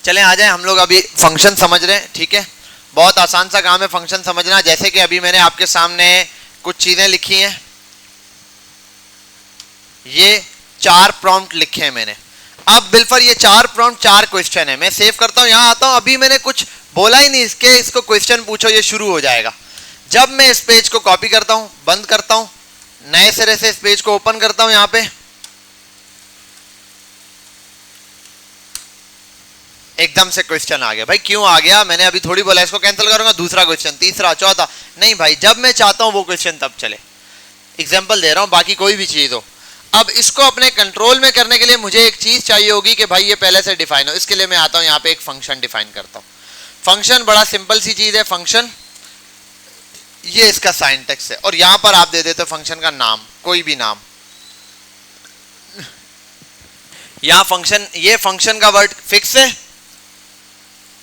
चलें आ जाए, हम लोग अभी फंक्शन समझ रहे हैं, ठीक है। बहुत आसान सा काम है फंक्शन समझना। जैसे कि अभी मैंने आपके सामने कुछ चीजें लिखी हैं, ये 4 प्रॉम्प्ट लिखे हैं मैंने। अब बिल्फर ये 4 प्रॉम्प्ट 4 क्वेश्चन है। मैं सेव करता हूं, यहां आता हूं, अभी मैंने कुछ बोला ही नहीं, इसको क्वेश्चन पूछो, ये शुरू हो जाएगा। जब मैं इस पेज को कॉपी करता हूं, बंद करता हूं, नए सिरे से इस पेज को ओपन करता हूं, यहां पे एकदम से क्वेश्चन आ गया। भाई क्यों आ गया? मैंने अभी थोड़ी बोला इसको कैंसिल करूंगा, दूसरा क्वेश्चन, तीसरा, चौथा। नहीं भाई, जब मैं चाहता हूं वो क्वेश्चन तब चले। एग्जाम्पल दे रहा हूं, बाकी कोई भी चीज हो। अब इसको अपने कंट्रोल में करने के लिए मुझे एक चीज चाहिए होगी कि भाई ये पहले से डिफाइन हो। इसके लिए मैं आता हूं, यहां पे एक फंक्शन डिफाइन करता हूं। फंक्शन बड़ा सिंपल सी चीज है। फंक्शन ये इसका साइंटेक्स है, और यहां पर आप दे देते हो फंक्शन का नाम, कोई भी नाम। यहां फंक्शन, ये फंक्शन का वर्ड फिक्स है,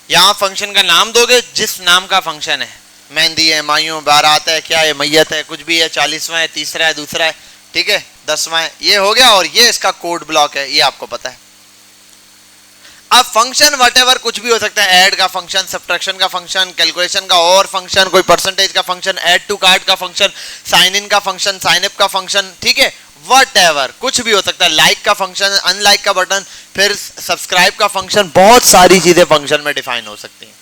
यहां फंक्शन का नाम दोगे जिस नाम का फंक्शन है। मेहंदी है, मायूं, बारात है, क्या है, मैयत है, कुछ भी है, 40वां है, तीसरा है, दूसरा है, ठीक है, 10वां है, ये हो गया। और ये इसका कोड ब्लॉक है, ये आपको पता है। अब फंक्शन व्हाटएवर कुछ भी हो सकता है, ऐड का फंक्शन, सब्ट्रैक्शन का फंक्शन, कैलकुलेशन का और फंक्शन, कोई परसेंटेज का फंक्शन, ऐड टू कार्ट का फंक्शन, साइन इन का फंक्शन, साइन अप का फंक्शन, ठीक है, व्हाटएवर कुछ भी हो सकता है, लाइक का फंक्शन, अनलाइक का बटन, फिर सब्सक्राइब का फंक्शन, बहुत सारी चीजें फंक्शन में डिफाइन हो सकती हैं।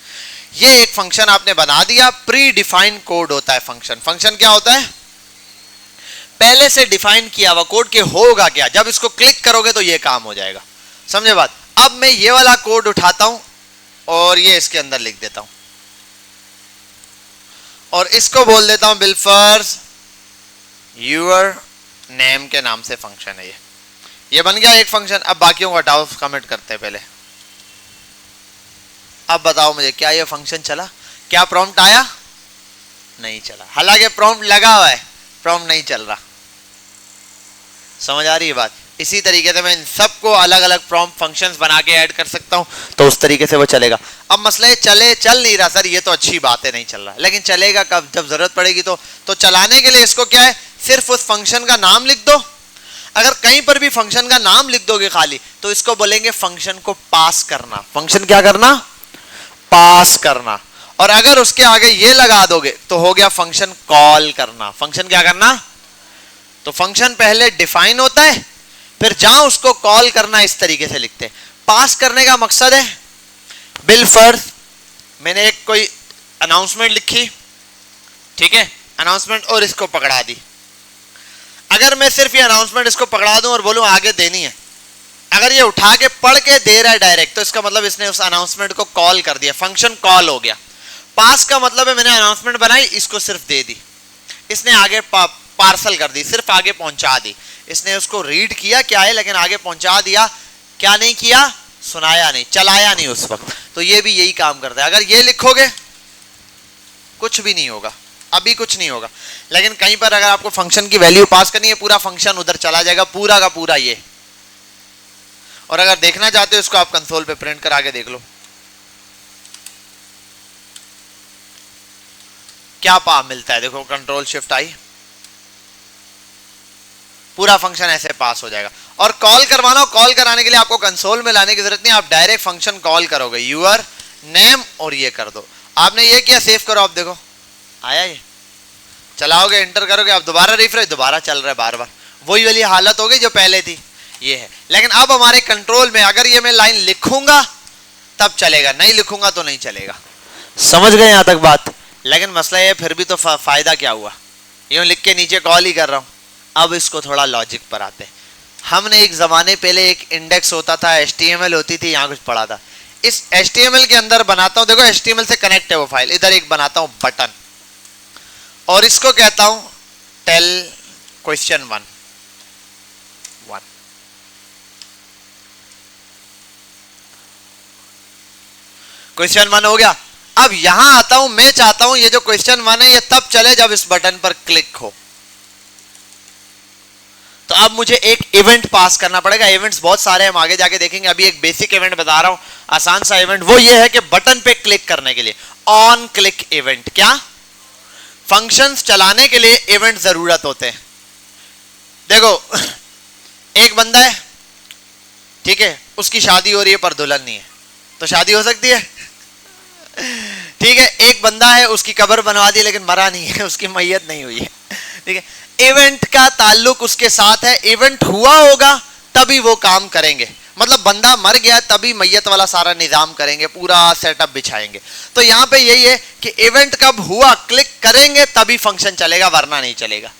ये एक फंक्शन आपने बना दिया, प्री डिफाइंड कोड होता है फंक्शन। फंक्शन क्या होता है? पहले से डिफाइन किया हुआ कोड के होगा क्या, जब इसको क्लिक करोगे तो ये काम हो जाएगा। समझे बात? अब मैं ये वाला कोड उठाता हूं और ये इसके अंदर लिख देता हूं, और इसको बोल देता हूं बिल्फर्स यूर नेम के नाम से फंक्शन है ये बन गया एक फंक्शन। अब बाकियों को हटाओ, कमेंट करते हैं पहले। अब बताओ मुझे, क्या ये फंक्शन चला? क्या प्रॉम्प्ट आया? नहीं चला, हालांकि प्रॉम्प्ट लगा हुआ है, प्रॉम्प्ट नहीं चल रहा। समझ आ रही है बात? इसी तरीके से मैं इन सबको अलग अलग प्रॉम्प्ट फंक्शंस बना के ऐड कर सकता हूं, तो उस तरीके से वो चलेगा। अब मसला है चल नहीं रहा सर, ये तो अच्छी बात है, नहीं चल रहा, लेकिन चलेगा कब? जब जरूरत पड़ेगी तो चलाने के लिए इसको क्या है, सिर्फ उस फंक्शन का नाम लिख दो। अगर कहीं पर भी फंक्शन का नाम लिख दोगे खाली, तो इसको बोलेंगे फंक्शन को पास करना। फंक्शन क्या करना? पास करना। और अगर उसके आगे ये लगा दोगे तो हो गया फंक्शन कॉल करना। फंक्शन क्या करना? तो फंक्शन पहले डिफाइन होता है, फिर जहां उसको कॉल करना इस तरीके से लिखते हैं। पास करने का मकसद है, बिल्फर्स मैंने एक कोई अनाउंसमेंट लिखी, ठीक है, अनाउंसमेंट, और इसको पकड़ा दी। अगर मैं सिर्फ ये अनाउंसमेंट इसको पकड़ा दूं और बोलूं आगे देनी है, अगर ये उठा के पढ़ के दे रहा है डायरेक्ट, तो इसका मतलब इसने उस अनाउंसमेंट को कॉल कर दिया, फंक्शन कॉल हो गया। पास का मतलब है मैंने अनाउंसमेंट बनाई, इसको सिर्फ दे दी, इसने आगे पार्सल कर दी, सिर्फ आगे पहुंचा दी। इसने उसको रीड किया क्या है, लेकिन आगे पहुंचा दिया, क्या नहीं किया? सुनाया नहीं, चलाया नहीं उस वक्त। तो ये भी यही काम करता है। अगर ये लिखोगे कुछ भी नहीं होगा, अभी कुछ नहीं होगा, लेकिन कहीं पर अगर आपको फंक्शन की वैल्यू पास करनी है, पूरा फंक्शन उधर चला जाएगा, पूरा का पूरा ये। और अगर देखना चाहते हो इसको आप कंसोल पे प्रिंट करा के देख लो, क्या पा मिलता है। देखो कंट्रोल शिफ्ट आई, पूरा फंक्शन ऐसे पास हो जाएगा। और कॉल करवाना हो, कॉल कराने के लिए आपको कंसोल में लाने की जरूरत नहीं, आप डायरेक्ट फंक्शन कॉल करोगे, यूर नेम, और ये कर दो। आपने ये किया, सेव करो, आप देखो आया, ये चलाओगे, एंटर करोगे, आप दोबारा रिफ्रेश, दोबारा चल रहा है बार बार, वही वाली हालत हो गई जो पहले थी, ये है। लेकिन अब हमारे कंट्रोल में अगर ये मैं लाइन लिखूंगा तब चलेगा, नहीं लिखूंगा तो नहीं चलेगा। समझ गए यहां तक बात? लेकिन मसला ये, फिर भी तो फायदा क्या हुआ, यूं लिख के नीचे कॉल ही कर रहा हूं। अब इसको थोड़ा लॉजिक पर आते हैं। हमने एक जमाने पहले एक इंडेक्स होता था, HTML होती थी, यहां कुछ पढ़ा था। इस HTML के अंदर बनाता हूं, देखो HTML से कनेक्ट है वो फाइल, इधर एक बनाता हूं बटन, और इसको कहता हूं टेल क्वेश्चन 1। क्वेश्चन 1 हो गया। अब यहां आता हूं, मैं चाहता हूं ये जो क्वेश्चन 1 है ये तब चले जब इस बटन पर क्लिक हो। तो अब मुझे एक इवेंट पास करना पड़ेगा। इवेंट्स बहुत सारे हैं, हम आगे जाके देखेंगे। अभी एक बेसिक इवेंट बता रहा हूं, आसान सा इवेंट, वो ये है कि बटन पे क्लिक करने के लिए ऑन क्लिक इवेंट। क्या? फंक्शंस चलाने के लिए इवेंट जरूरत होते हैं। देखो एक बंदा है, ठीक है, उसकी शादी हो रही है पर दुल्हन नहीं है, तो शादी हो सकती है। ठीक है, एक बंदा है उसकी कब्र बनवा दी लेकिन मरा नहीं है, उसकी मैयत नहीं हुई है। ठीक है, इवेंट का ताल्लुक उसके साथ है, इवेंट हुआ होगा तभी वो काम करेंगे, मतलब बंदा मर गया तभी मैयत वाला सारा निजाम करेंगे, पूरा सेटअप बिछाएंगे। तो यहां पे यही है कि इवेंट कब हुआ, क्लिक करेंगे तभी फंक्शन चलेगा वरना नहीं चलेगा।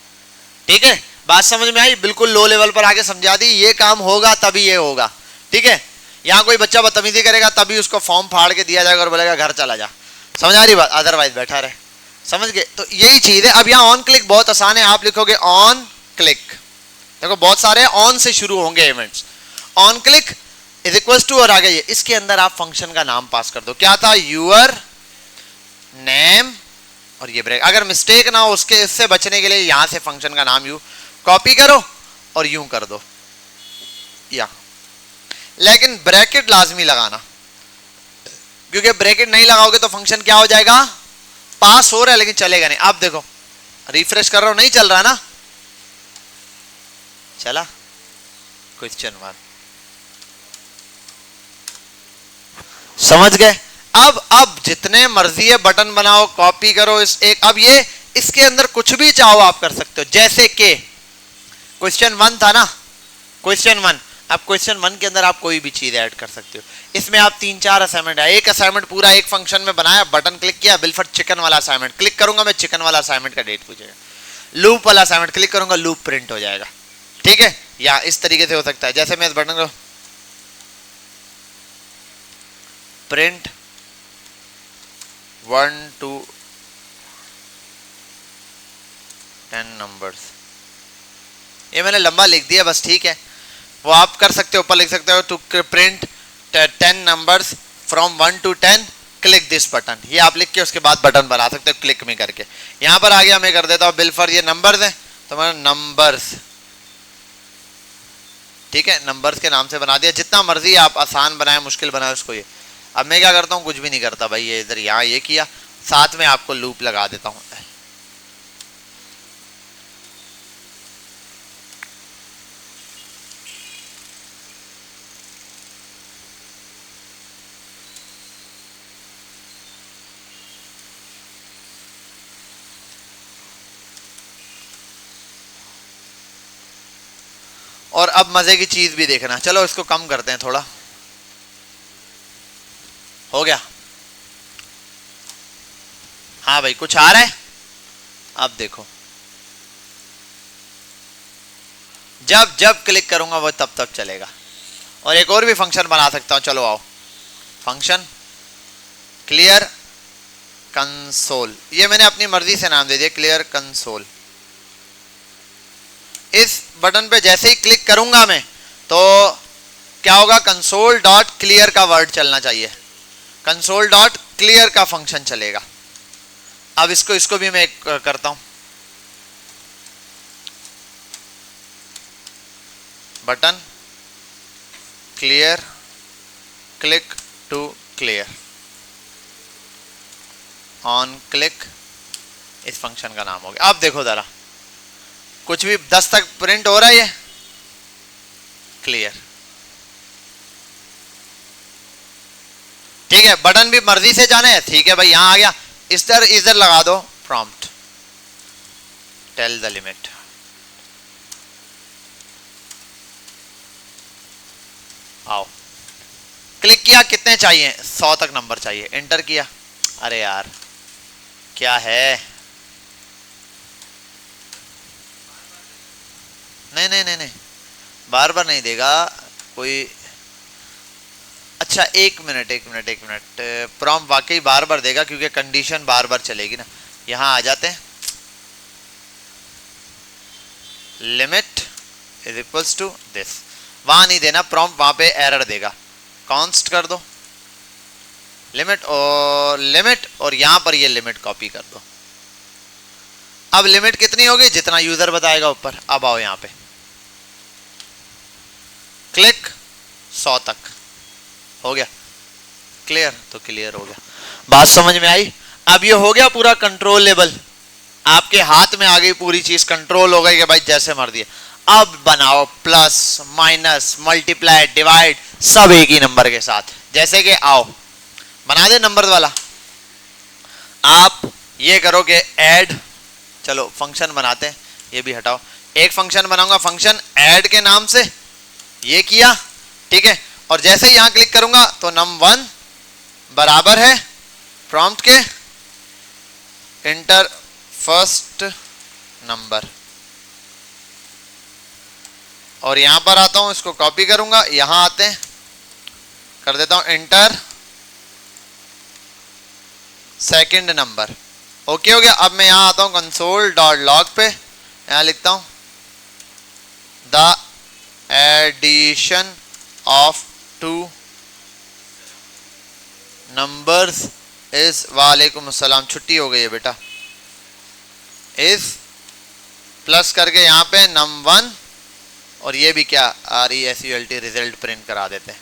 ठीक है, बात समझ में आई? बिल्कुल लो लेवल पर आके समझा दी, ये काम होगा तभी ये होगा। ठीक है, यहां कोई बच्चा बदतमीजी करेगा तभी उसको फॉर्म फाड़ के दिया जाएगा और बोलेगा घर चला जा, समझ आ रही बात? अदरवाइज बैठा रहे, समझ गए? तो यही चीज है। अब यहाँ ऑन क्लिक बहुत आसान है, आप लिखोगे ऑन क्लिक, देखो बहुत सारे ऑन से शुरू होंगे events. On click is equal to और आगे ये, इसके अंदर आप फंक्शन का नाम पास कर दो। क्या था? यूर नेम और ये ब्रेक। अगर मिस्टेक ना हो उसके, इससे बचने के लिए यहां से फंक्शन का नाम यू कॉपी करो और यूं कर दो या, लेकिन ब्रैकेट लाजमी लगाना, क्योंकि ब्रैकेट नहीं लगाओगे तो फंक्शन क्या हो जाएगा? पास हो रहा है लेकिन चलेगा नहीं। आप देखो रिफ्रेश कर रहा हूं, नहीं चल रहा ना, चला? क्वेश्चन मार्क, समझ गए? अब जितने मर्जी है बटन बनाओ, कॉपी करो इस एक। अब ये इसके अंदर कुछ भी चाहो आप कर सकते हो, जैसे कि क्वेश्चन 1 था ना, क्वेश्चन 1, अब क्वेश्चन 1 के अंदर आप कोई भी चीज ऐड कर सकते हो। इसमें आप 3-4 असाइनमेंट है, एक असाइनमेंट पूरा एक फंक्शन में बनाया, बटन क्लिक किया, बिलफर चिकन वाला असाइनमेंट क्लिक करूंगा मैं, चिकन वाला असाइनमेंट का डेट पूछेगा। लूप वाला असाइनमेंट क्लिक करूंगा, लूप प्रिंट हो जाएगा। ठीक है, या इस तरीके से हो सकता है, जैसे मैं इस बटन को प्रिंट 1 to 10 नंबर्स, ये मैंने लंबा लिख दिया बस, ठीक है, वो आप कर सकते हो, ऊपर लिख सकते हो to print 10 numbers from 1 to 10 click this button, ये आप लिख के उसके बाद बटन बना सकते हो क्लिक में करके। यहां पर आ गया, मैं कर देता हूं बिलफर, ये नंबर्स है तो मैं नंबर्स, ठीक है, नंबर्स के नाम से बना दिया। जितना मर्जी आप आसान बनाए मुश्किल बनाए उसको ये। अब मैं क्या करता हूँ, कुछ भी नहीं करता भाई, ये इधर यहाँ ये किया, साथ में आपको लूप लगा देता हूँ। और अब मजे की चीज भी देखना, चलो इसको कम करते हैं थोड़ा, हो गया? हाँ भाई कुछ आ रहा है? अब देखो, जब जब क्लिक करूंगा वो तब तब चलेगा। और एक और भी फंक्शन बना सकता हूं, चलो आओ, फंक्शन क्लियर कंसोल, ये मैंने अपनी मर्जी से नाम दे दिया क्लियर कंसोल। इस बटन पे जैसे ही क्लिक करूंगा मैं तो क्या होगा? कंसोल डॉट क्लियर का वर्ड चलना चाहिए, कंसोल डॉट क्लियर का फंक्शन चलेगा। अब इसको भी मैं करता हूं, button clear click to clear, on click, इस फंक्शन का नाम हो गया। अब देखो जरा, कुछ भी 10 तक प्रिंट हो रहा है, ये क्लियर। ठीक है, बटन भी मर्जी से जाना है, ठीक है भाई, यहां आ गया, इधर लगा दो प्रॉम्प्ट टेल द लिमिट, आओ क्लिक किया, कितने चाहिए? 100 तक नंबर चाहिए, एंटर किया, अरे यार क्या है, नहीं बार बार नहीं देगा कोई। अच्छा एक मिनट, प्रॉम्प्ट वाकई बार बार देगा क्योंकि कंडीशन बार बार चलेगी ना। यहां आ जाते हैं, limit is equals to this, वहां नहीं देना प्रॉम्प्ट, वहां पे एरर देगा, कॉन्स्ट कर दो लिमिट और यहां पर ये लिमिट कॉपी कर दो। अब लिमिट कितनी होगी? जितना यूजर बताएगा ऊपर। अब आओ यहां पे, क्लिक 100 तक हो गया, क्लियर, तो क्लियर हो गया। बात समझ में आई? अब ये हो गया पूरा कंट्रोलेबल, आपके हाथ में आ गई पूरी चीज, कंट्रोल हो गई कि भाई जैसे मर्जी है। अब बनाओ प्लस माइनस मल्टीप्लाई डिवाइड सब एक ही नंबर के साथ, जैसे कि आओ बना दे नंबर वाला, आप ये करो कि ऐड, चलो फंक्शन बनाते हैं, ये भी हटाओ, एक फंक्शन बनाऊंगा फंक्शन ऐड के नाम से, ये किया ठीक है, और जैसे ही यहां क्लिक करूंगा तो num1 बराबर है प्रॉम्प्ट के इंटर फर्स्ट नंबर, और यहां पर आता हूं, इसको कॉपी करूंगा, यहां आते हैं कर देता हूं इंटर सेकंड नंबर, ओके हो गया। अब मैं यहां आता हूं कंसोल डॉट लॉग पे, यहां लिखता हूं the addition of two numbers is, वालेकुम अस्सलाम, छुट्टी हो गई है बेटा, इज प्लस करके यहां पे num1, और ये भी क्या RESULT रिजल्ट प्रिंट करा देते हैं,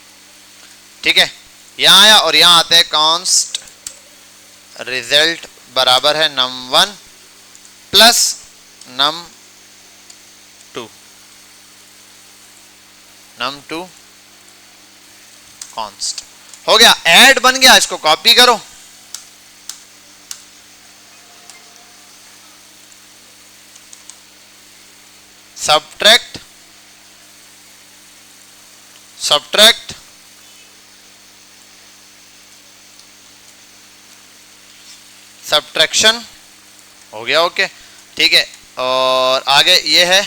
ठीक है। यहां आया और यहां आते हैं कॉन्स्ट रिजल्ट बराबर है num1 प्लस num2 कॉन्स्ट, हो गया ऐड बन गया। इसको कॉपी करो, सब्ट्रैक्ट सब्ट्रैक्ट सब्ट्रैक्शन, हो गया ओके ठीक है। और आगे ये है,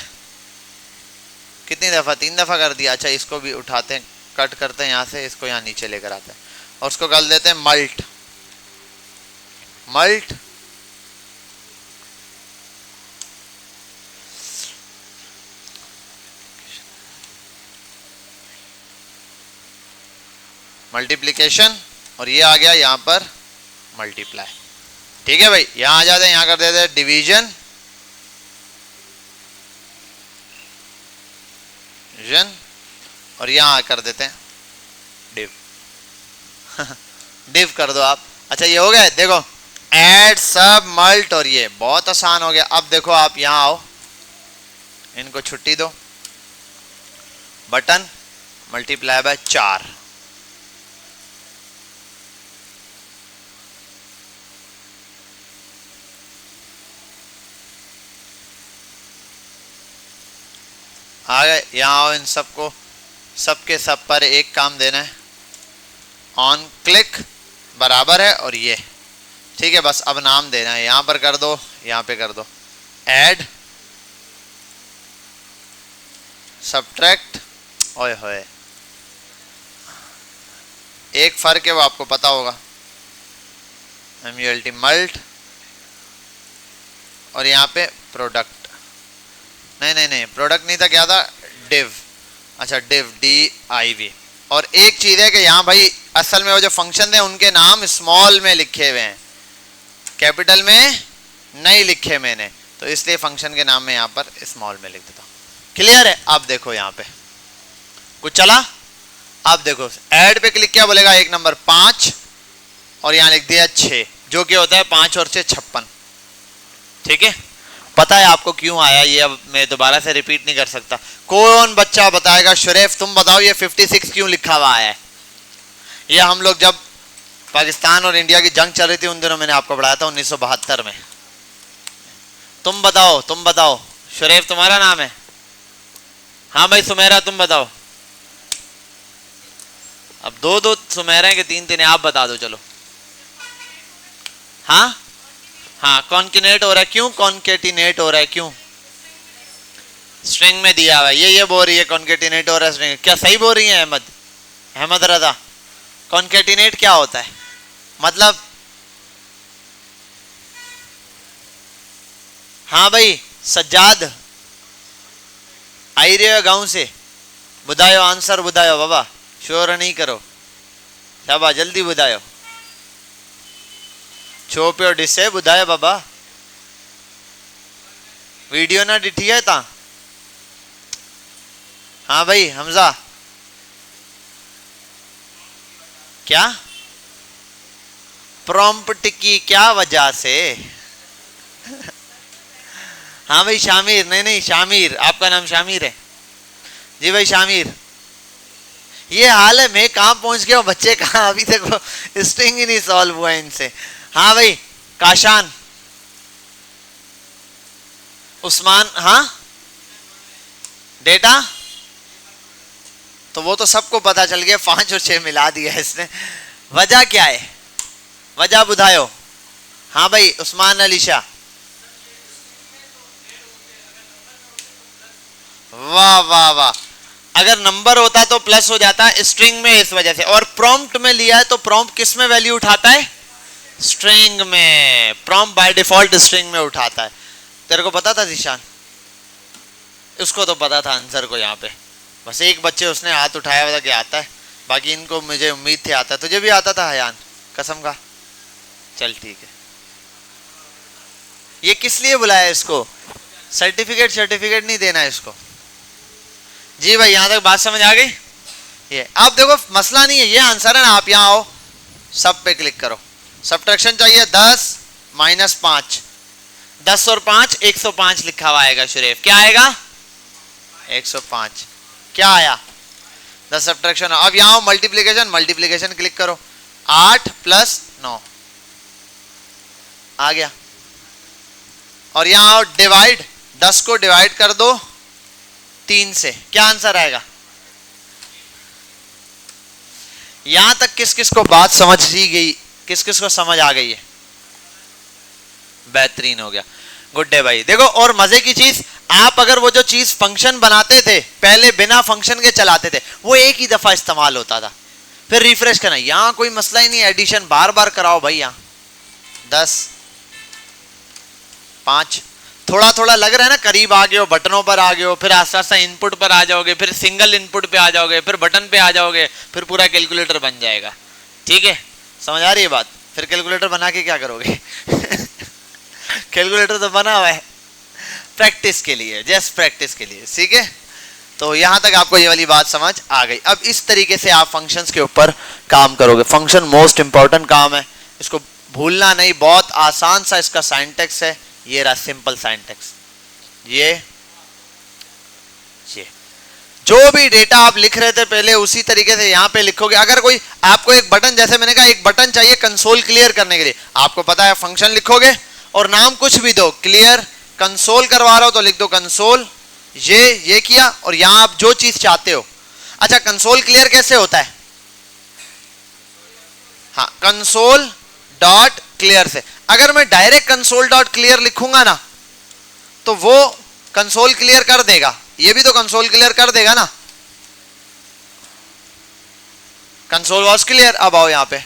कितनी दफा, 3 दफा कर दिया, अच्छा इसको भी उठाते हैं, कट करते हैं यहां से, इसको यहां नीचे लेकर आते हैं और उसको कर देते हैं मल्ट, मल्ट मल्टीप्लिकेशन, और ये आ गया यहां पर मल्टीप्लाई, ठीक है भाई। यहां आ जाते हैं, यहां कर देते हैं डिवीजन, और यहां कर देते हैं डिव डिव कर दो आप, अच्छा ये हो गया, देखो ऐड सब मल्ट, और ये बहुत आसान हो गया। अब देखो आप यहां आओ, इनको छुट्टी दो, बटन मल्टीप्लाई बाय 4, आ गए। यहाँ आओ, इन सबको सबके सब पर एक काम देना है, ऑन क्लिक बराबर है और ये ठीक है, बस अब नाम देना है, यहाँ पर कर दो, यहाँ पे कर दो ऐड सब्ट्रैक्ट, ओए होए एक फर्क है वो आपको पता होगा, MULT मल्ट, और यहाँ पे प्रोडक्ट, नहीं प्रोडक्ट नहीं था, क्या था डिव, अच्छा डिव DIV। और एक चीज है कि यहाँ भाई असल में वो जो फंक्शन थे उनके नाम स्मॉल में लिखे हुए हैं, कैपिटल में नहीं लिखे मैंने, तो इसलिए फंक्शन के नाम में यहाँ पर स्मॉल में लिख देता हूँ, क्लियर है। अब देखो यहाँ पे कुछ चला, अब देखो ऐड पे क्लिक किया, बोलेगा एक नंबर 5 और यहाँ लिख दिया 6, जो कि होता है 5 और 6 56, ठीक है। पता है आपको क्यों आया ये, अब मैं दोबारा से रिपीट नहीं कर सकता, कौन बच्चा बताएगा, शुरेफ तुम बताओ ये 56 क्यों लिखा हुआ है। ये हम लोग जब पाकिस्तान और इंडिया की जंग चल रही थी उन दिनों मैंने आपको पढ़ाया था 1972 में। तुम बताओ शुरेफ तुम्हारा नाम है, हाँ भाई सुमेरा तुम बताओ, अब दो सुमेरा के 3 आप बता दो, चलो हाँ कॉन्किनेट हो रहा है, क्यों कॉन्केटिनेट हो रहा है, क्यों स्ट्रिंग में दिया हुआ है, ये बोल रही है कॉन्केटिनेट हो रहा है स्ट्रिंग, क्या सही बोल रही है अहमद रजा, कॉन्केटिनेट क्या होता है मतलब, हाँ भाई सज्जाद आई रहे हो गांव से, बुधायो आंसर बुधायो बाबा, शोर नहीं करो शाबा, जल्दी बुधायो, छो पियो डिसे बुधायो बाबा, वीडियो ना डिठी है ता, हाँ भाई हमजा क्या प्रॉम्प्ट की क्या वजह से हाँ भाई शामिर, नहीं शामिर, आपका नाम शामिर है जी भाई शामिर, ये हाल है, मैं कहाँ पहुंच गया हूँ, बच्चे कहाँ, अभी तक स्ट्रिंग ही नहीं सॉल्व हुआ इनसे। हाँ भाई काशान, उस्मान, हाँ डेटा तो वो तो सबको पता चल गया, 5 और 6 मिला दिया इसने। वजह क्या है, वजह बुधायो। हाँ भाई उस्मान अली शाह, वाह वाह वाह, अगर नंबर होता तो प्लस हो जाता, स्ट्रिंग में इस वजह से। और प्रॉम्प्ट में लिया है तो प्रॉम्प्ट किस में वैल्यू उठाता है, स्ट्रिंग में। प्रॉम्प्ट बाय डिफॉल्ट स्ट्रिंग में उठाता है। तेरे को पता था जिशान, उसको तो पता था आंसर को, यहाँ पे बस एक बच्चे उसने हाथ उठाया था कि आता है, बाकी इनको मुझे उम्मीद थी आता है। तुझे भी आता था हयान, कसम का, चल ठीक है। ये किस लिए बुलाया इसको, सर्टिफिकेट नहीं देना है इसको। जी भाई यहाँ तक बात समझ आ गई। ये आप देखो मसला नहीं है, ये आंसर है ना। आप यहाँ आओ, सब पे क्लिक करो, सब्ट्रैक्शन चाहिए 10 - 5, 10 और 5 105 लिखा हुआ आएगा। शुरेफ क्या आएगा, 105। क्या आया, 10 सब्ट्रैक्शन। अब यहाँ आओ, मल्टीप्लीकेशन क्लिक करो, 8 + 9 आ गया। और यहाँ आओ डिवाइड, 10 को डिवाइड कर दो 3 से, क्या आंसर आएगा। यहां तक किस किस को बात समझ ही गई, किस किस को समझ आ गई है, बेहतरीन हो गया, गुड डे भाई। देखो और मजे की चीज, आप अगर वो जो चीज फंक्शन बनाते थे पहले बिना फंक्शन के चलाते थे, वो एक ही दफा इस्तेमाल होता था, फिर रिफ्रेश करना। यहां कोई मसला ही नहीं, एडिशन बार बार कराओ भाई। यहां 10 5 थोड़ा थोड़ा लग रहा है ना, करीब आ गए हो, बटनों पर आ गए हो, फिर आस्ते आस्ते इनपुट पर आ जाओगे, फिर सिंगल इनपुट पे आ जाओगे, फिर बटन पे आ जाओगे, फिर पूरा कैलकुलेटर बन जाएगा। ठीक है, समझ आ रही है बात। फिर कैलकुलेटर बना के क्या करोगे कैलकुलेटर तो बना हुआ है प्रैक्टिस के लिए, जस्ट प्रैक्टिस के लिए। ठीक है, तो यहां तक आपको ये वाली बात समझ आ गई। अब इस तरीके से आप फंक्शंस के ऊपर काम करोगे। फंक्शन मोस्ट इंपॉर्टेंट काम है, इसको भूलना नहीं। बहुत आसान सा इसका साइंटेक्स है, ये रहा सिंपल साइंटेक्स। ये जो भी डेटा आप लिख रहे थे पहले उसी तरीके से यहां पे लिखोगे। अगर कोई आपको एक बटन, जैसे मैंने कहा एक बटन चाहिए कंसोल क्लियर करने के लिए, आपको पता है फंक्शन लिखोगे और नाम कुछ भी दो, क्लियर कंसोल करवा रहा हो तो लिख दो कंसोल, ये किया, और यहां आप जो चीज चाहते हो। अच्छा कंसोल क्लियर कैसे होता है, हाँ कंसोल डॉट क्लियर से। अगर मैं डायरेक्ट कंसोल डॉट क्लियर लिखूंगा ना तो वो कंसोल क्लियर कर देगा, ये भी तो कंसोल क्लियर कर देगा ना, कंसोल वॉज क्लियर। अब आओ यहां पे,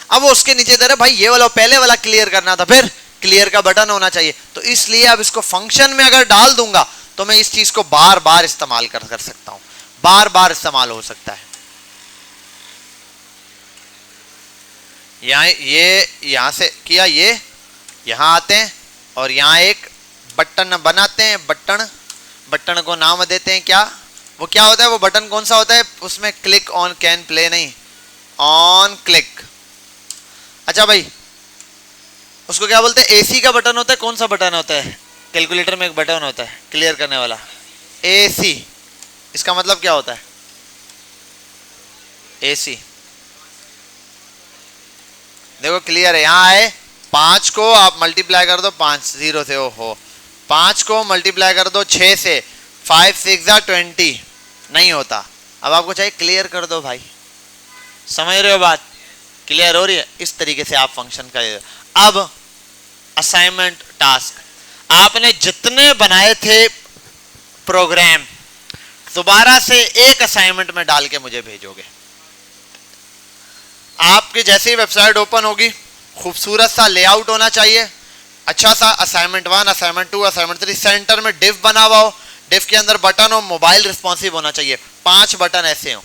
अब वो उसके नीचे दे रहा भाई ये वाला पहले वाला क्लियर करना था, फिर क्लियर का बटन होना चाहिए। तो इसलिए अब इसको फंक्शन में अगर डाल दूंगा तो मैं इस चीज को बार बार इस्तेमाल कर सकता हूं, बार बार इस्तेमाल हो सकता है। यहां से किया, ये यहां आते हैं और यहां एक बटन बनाते हैं, बटन को नाम देते हैं क्या, वो क्या होता है, वो बटन कौन सा होता है, उसमें क्लिक ऑन कैन प्ले नहीं, ऑन क्लिक। अच्छा भाई उसको क्या बोलते हैं, एसी का बटन होता है। कौन सा बटन होता है, कैलकुलेटर में एक बटन होता है क्लियर करने वाला, एसी। इसका मतलब क्या होता है, एसी। देखो क्लियर है, यहां आए 5 को आप मल्टीप्लाई कर दो 5 0 से, ओहो 5 को मल्टीप्लाई कर दो 6 से, 5 6 20 नहीं होता। अब आपको चाहिए क्लियर कर दो भाई, समझ रहे हो बात, क्लियर हो रही है। इस तरीके से आप फंक्शन का। अब असाइनमेंट टास्क, आपने जितने बनाए थे प्रोग्राम दोबारा से एक असाइनमेंट में डाल के मुझे भेजोगे। आपके जैसे ही वेबसाइट ओपन होगी खूबसूरत सा लेआउट होना चाहिए, अच्छा सा असाइनमेंट 1 असाइनमेंट 2 असाइनमेंट 3, सेंटर में डिव बना हुआ हो, डिव के अंदर बटन हो, मोबाइल रिस्पॉन्सिव होना चाहिए, 5 बटन ऐसे हो।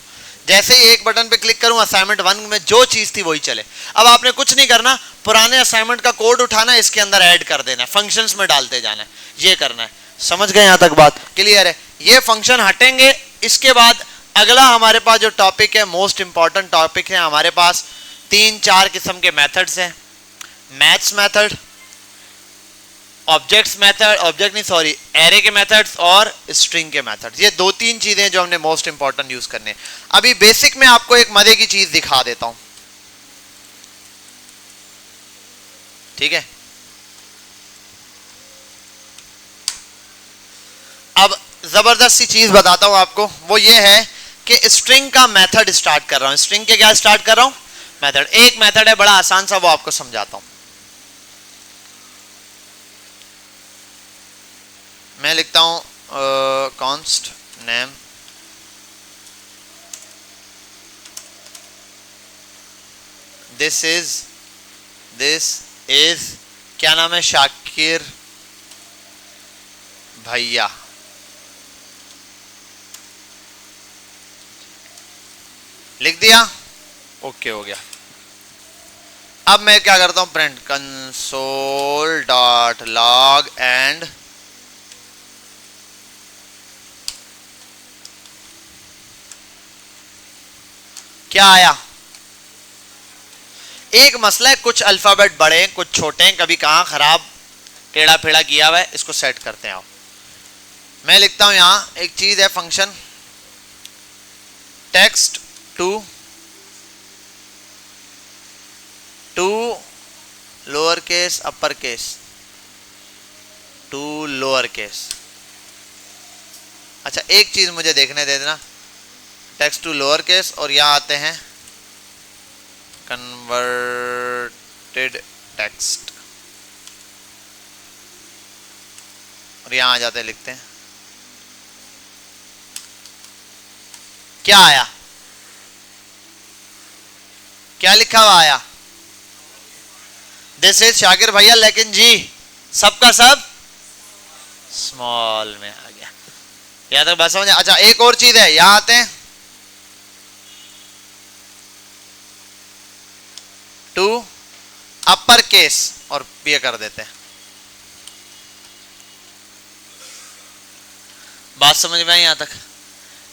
जैसे ही एक बटन पे क्लिक करूं असाइनमेंट 1 में जो चीज थी वही चले। अब आपने कुछ नहीं करना, पुराने असाइनमेंट का कोड उठाना है, इसके अंदर ऐड कर देना है, फंक्शंस में डालते जाना है, ये करना है। समझ गए, यहां तक बात क्लियर है। ये फंक्शन हटेंगे, इसके बाद अगला हमारे पास जो टॉपिक है मोस्ट इंपॉर्टेंट टॉपिक है, हमारे पास 3-4 किस्म के मेथड्स हैं। Maths method, objects method, object नहीं सॉरी, एरे के मेथड्स और स्ट्रिंग के मेथड्स, ये दो तीन चीजें जो हमने मोस्ट इंपॉर्टेंट यूज करने। अभी बेसिक में आपको एक मजे की चीज दिखा देता हूं, ठीक है। अब जबरदस्त सी चीज बताता हूं आपको, वो ये है कि स्ट्रिंग का मेथड स्टार्ट कर रहा हूं। स्ट्रिंग के क्या स्टार्ट कर रहा हूं? मेथड। एक मेथड है बड़ा आसान सा, वो आपको समझाता हूं। मैं लिखता हूं const name, दिस इज क्या नाम है, शाकिर भैया। लिख दिया, ओके हो गया। अब मैं क्या करता हूं, print console dot log and क्या आया? एक मसला है, कुछ अल्फाबेट बड़े हैं कुछ छोटे हैं, कभी कहां खराब टेढ़ा फेड़ा किया हुआ है, इसको सेट करते हैं। आओ मैं लिखता हूं यहां एक चीज है, function text to lower case upper case to lower case. अच्छा एक चीज मुझे देखने दे देना, टेक्स्ट टू लोअर केस और यहां आते हैं कन्वर्टेड टेक्स्ट और यहां आ जाते हैं, लिखते हैं क्या आया, क्या लिखा हुआ आया? दिस इज शाकिर भैया, लेकिन जी सबका सब स्मॉल में आ गया। यहां तक बात समझ? अच्छा एक और चीज है, यहां आते हैं टू अपर केस और ये कर देते हैं। बात समझ में आई यहां तक?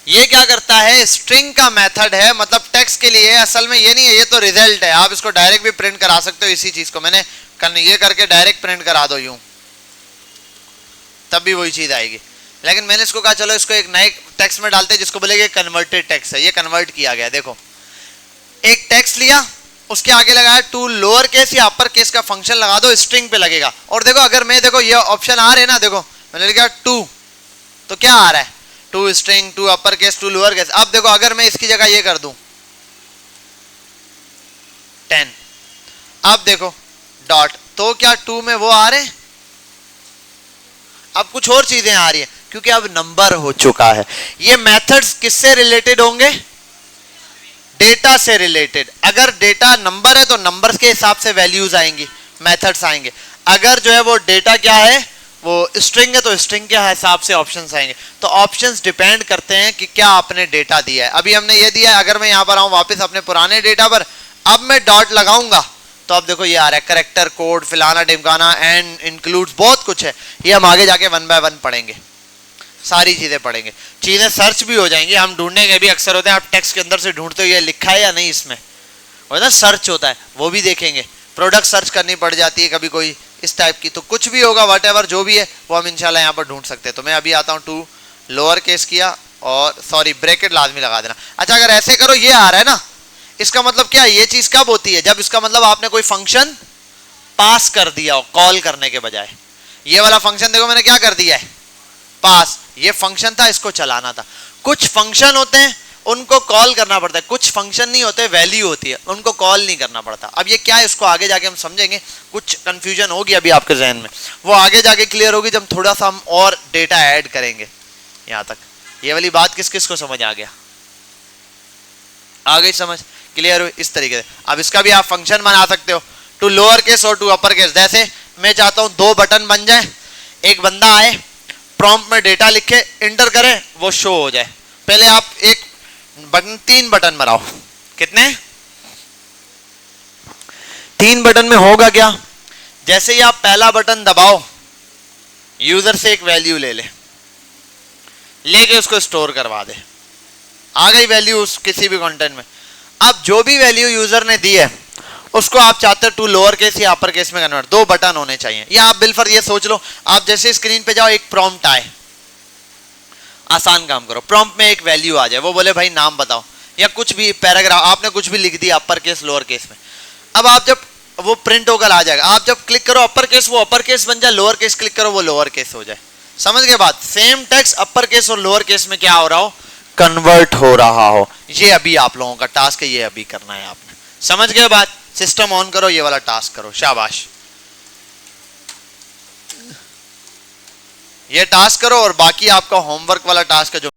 ये क्या करता है, स्ट्रिंग का मेथड है, मतलब टेक्स्ट के लिए। असल में ये नहीं है, ये तो रिजल्ट है, आप इसको डायरेक्ट भी प्रिंट करा सकते हो। इसी चीज को मैंने ये करके डायरेक्ट प्रिंट करा दो यूं, तब भी वही चीज आएगी। लेकिन मैंने इसको कहा चलो इसको एक नए टेक्स्ट में डालते हैं जिसको बोलेंगे कन्वर्टेड टेक्स्ट है। ये कन्वर्ट किया गया, देखो एक टेक्स्ट लिया, उसके आगे लगाया टू लोअर केस या अपर केस का फंक्शन लगा दो, स्ट्रिंग पे लगेगा। और देखो अगर मैं, देखो ये ऑप्शन आ रहे हैं ना, देखो मैंने लिखा टू, तो क्या आ रहा है, to string, to upper case, to lower case. अब देखो अगर मैं इसकी जगह ये कर दूं 10, अब देखो डॉट, तो क्या टू में वो आ रहे हैं? अब कुछ और चीजें आ रही है क्योंकि अब नंबर हो चुका है। ये मेथड्स किससे रिलेटेड होंगे? डेटा से रिलेटेड। अगर डेटा नंबर है तो नंबर्स के हिसाब से वैल्यूज आएंगी, मेथड्स आएंगे। अगर जो है वो डेटा क्या है, वो स्ट्रिंग है तो स्ट्रिंग के हिसाब से ऑप्शंस आएंगे। तो ऑप्शंस डिपेंड करते हैं कि क्या आपने डेटा दिया है। अभी हमने ये दिया है, अगर मैं यहां पर आऊं वापस अपने पुराने डेटा पर, अब मैं डॉट लगाऊंगा तो अब देखो ये आ रहा है करेक्टर कोड फिलाना ढिमकाना एंड इंक्लूड्स, बहुत कुछ है। ये हम आगे जाके 1 बाय 1 पढ़ेंगे, सारी चीजें पढ़ेंगे। चीजें सर्च भी हो जाएंगी, हम ढूंढने के भी अक्सर होते हैं, आप टेक्स्ट के अंदर से ढूंढते हो ये लिखा है या नहीं, इसमें और ना सर्च होता है वो भी देखेंगे। प्रोडक्ट सर्च करनी पड़ जाती है कभी कोई इस टाइप की, तो कुछ भी होगा व्हाटएवर जो भी है वो हम इंशाल्लाह यहाँ पर ढूंढ सकते हैं। तो मैं अभी आता हूँ टू लोअर केस किया और सॉरी ब्रैकेट लाजमी लगा देना। अच्छा अगर ऐसे करो, ये आ रहा है ना, इसका मतलब क्या, ये चीज कब होती है, जब इसका मतलब आपने कोई फंक्शन पास कर दिया हो कॉल करने के बजाय। ये वाला फंक्शन देखो मैंने क्या कर दिया है, पास। ये फंक्शन था, इसको चलाना था। कुछ फंक्शन होते हैं उनको कॉल करना पड़ता है, कुछ फंक्शन नहीं होते, वैल्यू होती है, उनको कॉल नहीं करना पड़ता। अब ये क्या है उसको आगे जाके हम समझेंगे, कुछ कंफ्यूजन होगी अभी आपके जहन में, वो आगे जाके क्लियर होगी जब थोड़ा सा हम और डेटा ऐड करेंगे। यहां तक ये वाली बात किस किस को समझ आ गया? आ गई समझ, क्लियर हुई? इस तरीके से अब इसका भी आप फंक्शन बना सकते हो, टू लोअर केस और टू अपर केस। जैसे मैं चाहता हूं 2 बटन बन जाए, एक बंदा आए प्रॉम्प्ट में डेटा लिखे इंटर करे वो शो हो जाए। पहले आप एक बटन 3 बटन बनाओ, कितने 3 बटन में होगा क्या, जैसे ही आप पहला बटन दबाओ यूजर से एक वैल्यू ले ले, लेके उसको स्टोर करवा दे, आ गई वैल्यू उस किसी भी कंटेंट में। अब जो भी वैल्यू यूजर ने दी है उसको आप चाहते हो टू लोअर केस या अपर केस में कन्वर्ट, 2 बटन होने चाहिए। या आप बिलफर ये सोच लो, आप जैसे स्क्रीन पे जाओ, एक प्रॉम्प्ट आए, आसान काम करो, प्रॉम्प्ट में एक वैल्यू आ जाए, वो बोले भाई नाम बताओ या कुछ भी पैराग्राफ, आपने कुछ भी लिख दिया अपर केस लोअर केस में। अब आप जब वो प्रिंट होकर आ जाएगा, आप जब क्लिक करो अपर केस वो अपर केस बन जाए, लोअर केस क्लिक करो वो लोअर केस हो जाए। समझ गए बात? सेम टेक्स्ट अपर केस और लोअर केस में क्या हो रहा हो, कन्वर्ट हो रहा हो। ये अभी आप लोगों का टास्क है, ये अभी करना है आपने। समझ गए बात? सिस्टम ऑन करो, ये वाला टास्क करो, शाबाश। ये टास्क करो और बाकी आपका होमवर्क वाला टास्क है जो